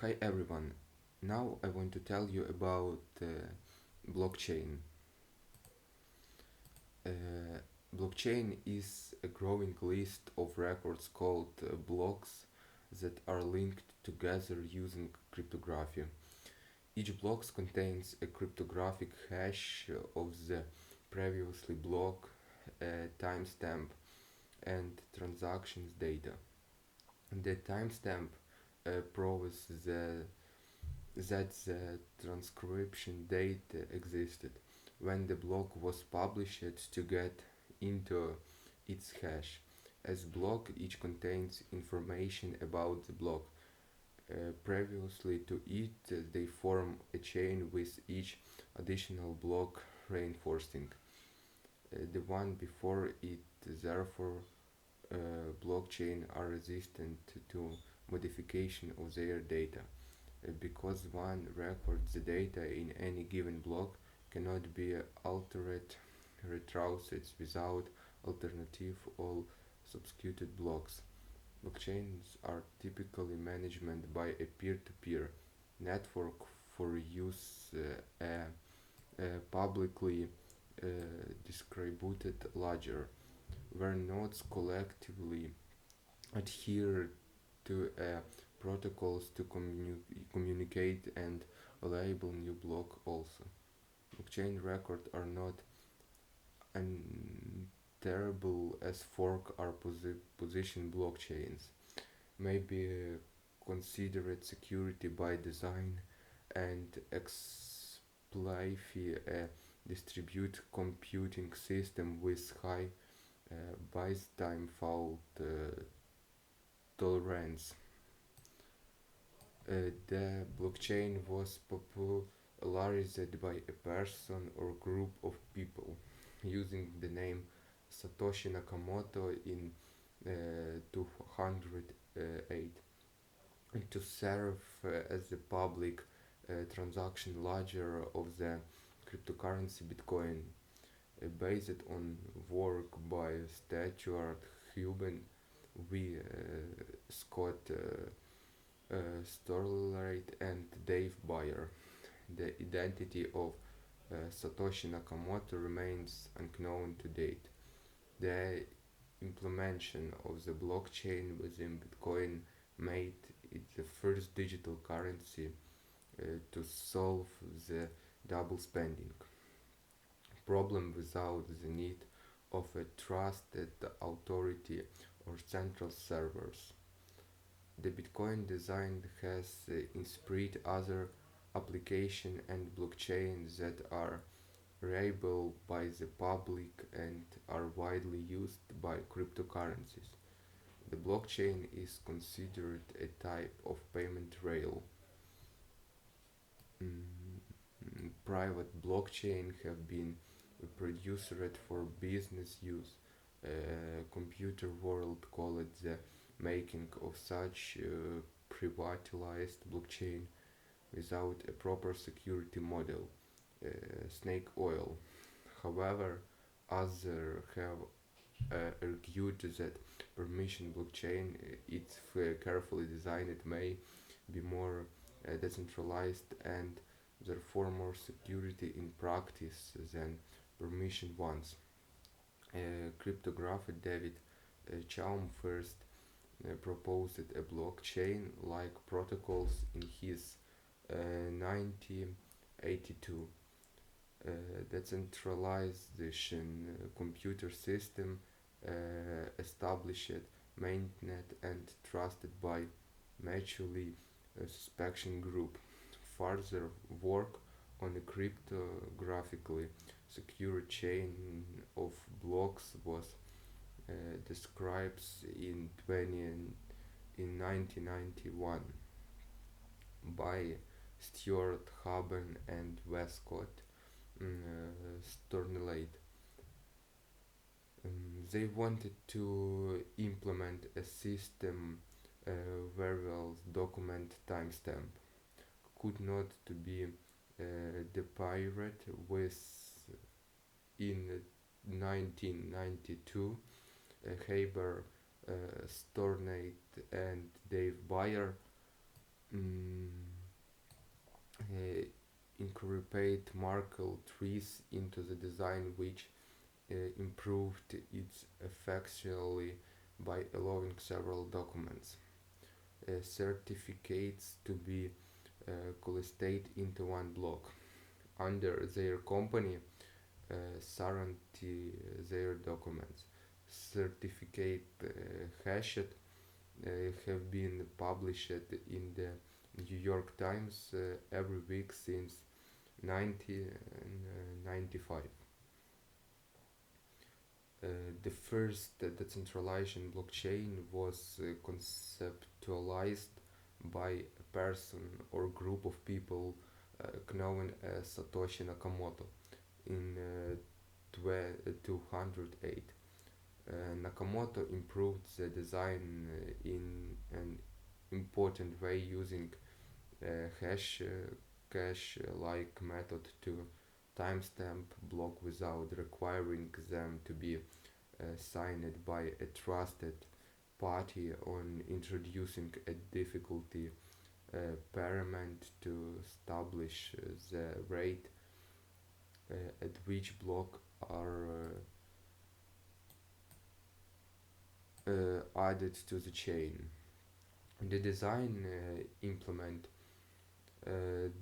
Hi everyone. Now I want to tell you about blockchain. Blockchain is a growing list of records called blocks that are linked together using cryptography. Each block contains a cryptographic hash of the previously block, timestamp, and transactions data. The timestamp proves that the transcription date existed when the block was published to get into its hash. As block each contains information about the block previously to it, they form a chain with each additional block reinforcing the one before it. Therefore, blockchain are resistant to modification of their data because one records the data in any given block cannot be altered retraced without alternative or substituted blocks. Blockchains are typically managed by a peer-to-peer network for use a publicly uh, distributed ledger where nodes collectively adhere to protocols to communicate and label new block also. Blockchain records are not untenable as fork or position blockchains. May be considered security by design and exploit a distributed computing system with high base time fault tolerance. The blockchain was popularized by a person or group of people using the name Satoshi Nakamoto in 208 to serve as the public transaction ledger of the cryptocurrency Bitcoin, based on work by Stuart Hubin V. Scott Storlate and Dave Bayer. The identity of Satoshi Nakamoto remains unknown to date. The implementation of the blockchain within Bitcoin made it the first digital currency to solve the double spending problem without the need of a trusted authority or central servers. The Bitcoin design has inspired other applications and blockchains that are reliable by the public and are widely used by cryptocurrencies. The blockchain is considered a type of payment rail. Private blockchain have been produced for business use. Computer world call it the making of such privatized blockchain without a proper security model, snake oil. However, others have argued that permission blockchain, if carefully designed, may be more decentralized and therefore more security in practice than permission ones. Cryptographer David Chaum first proposed a blockchain-like protocols in his 1982 decentralization computer system established, maintained and trusted by mutually suspicion group. Further work on a cryptographically secure chain of blocks was described in 1991 by Stuart Haben and Westcott Stornelade. They wanted to implement a system where the document timestamp could not to be departed with in 1992. Haber, Stornate and Dave Bayer mm, uh, incorporate Merkle trees into the design, which improved its effectively by allowing several documents, certificates to be collated into one block. Under their company guarantee their documents. Certificate hashed have been published in the New York Times every week since 1995. The first decentralized blockchain was conceptualized by a person or group of people known as Satoshi Nakamoto in 2008. Nakamoto improved the design in an important way using hash cache-like method to timestamp block without requiring them to be signed by a trusted party on introducing a difficulty paramount to establish the rate at which block are added to the chain. The design implement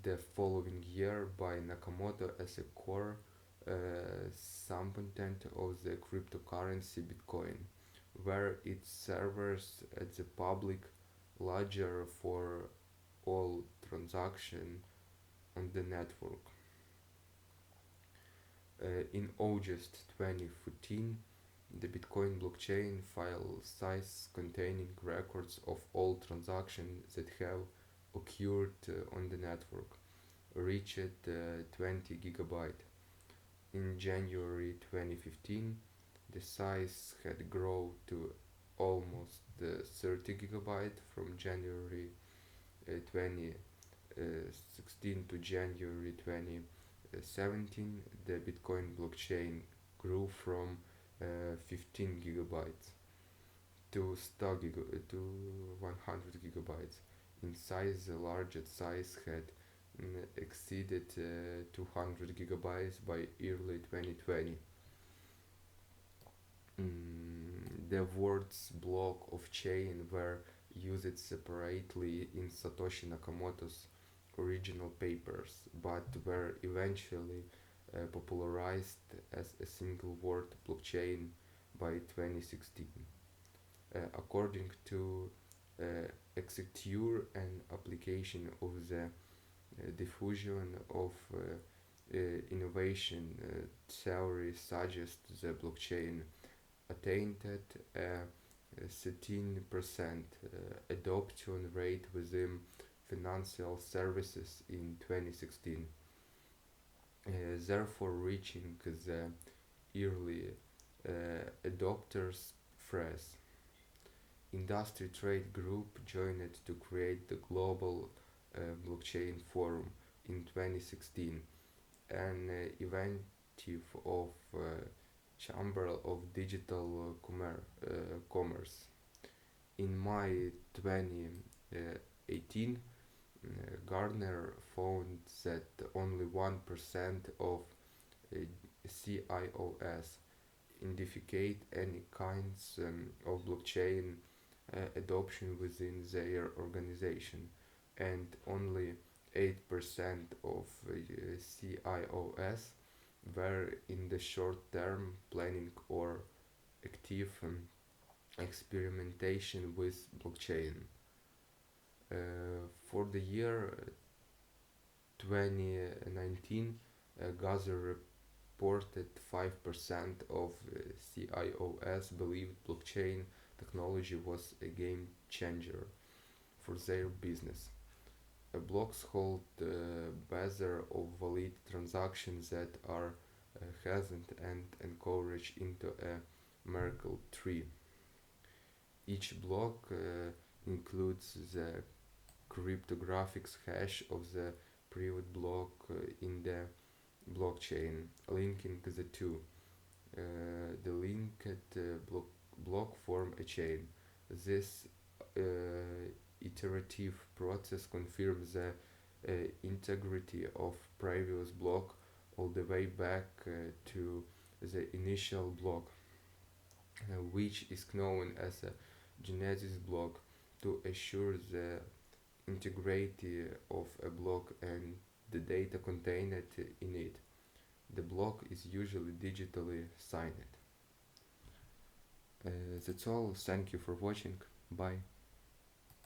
the following year by Nakamoto as a core uh, component of the cryptocurrency Bitcoin, where it serves as the public ledger for all transactions on the network. In August 2014, the Bitcoin blockchain file size containing records of all transactions that have occurred on the network reached 20 gigabyte. In January 2015, the size had grown to almost 30 gigabyte from January 2016 to January 2017. The Bitcoin blockchain grew from 15 gigabytes to 100 gigabytes in size. The largest size had exceeded 200 gigabytes by early 2020. The words block of chain were used separately in Satoshi Nakamoto's original papers, but were eventually popularized as a single word blockchain by 2016. According to uh, Execure, an application of the diffusion of innovation theory suggests the blockchain attained a 13% adoption rate within financial services in 2016, therefore reaching the early adopters phrase. Industry Trade Group joined to create the Global Blockchain Forum in 2016, an event of Chamber of Digital Commerce. In May 2018, Gardner found that only 1% of CIOs indicate any kinds of blockchain adoption within their organization, and only 8% of CIOs were in the short term planning or active experimentation with blockchain. For the year 2019, Gazer reported 5% of CIOs believed blockchain technology was a game changer for their business. Blocks hold buzzer of valid transactions that are hasn't and encouraged into a Merkle tree. Each block includes the cryptographic hash of the private block in the blockchain, linking the two. The linked block form a chain. This iterative process confirms the integrity of previous block all the way back to the initial block, which is known as a genesis block, to assure the integrity of a block and the data contained in it. The block is usually digitally signed. That's all. Thank you for watching. Bye.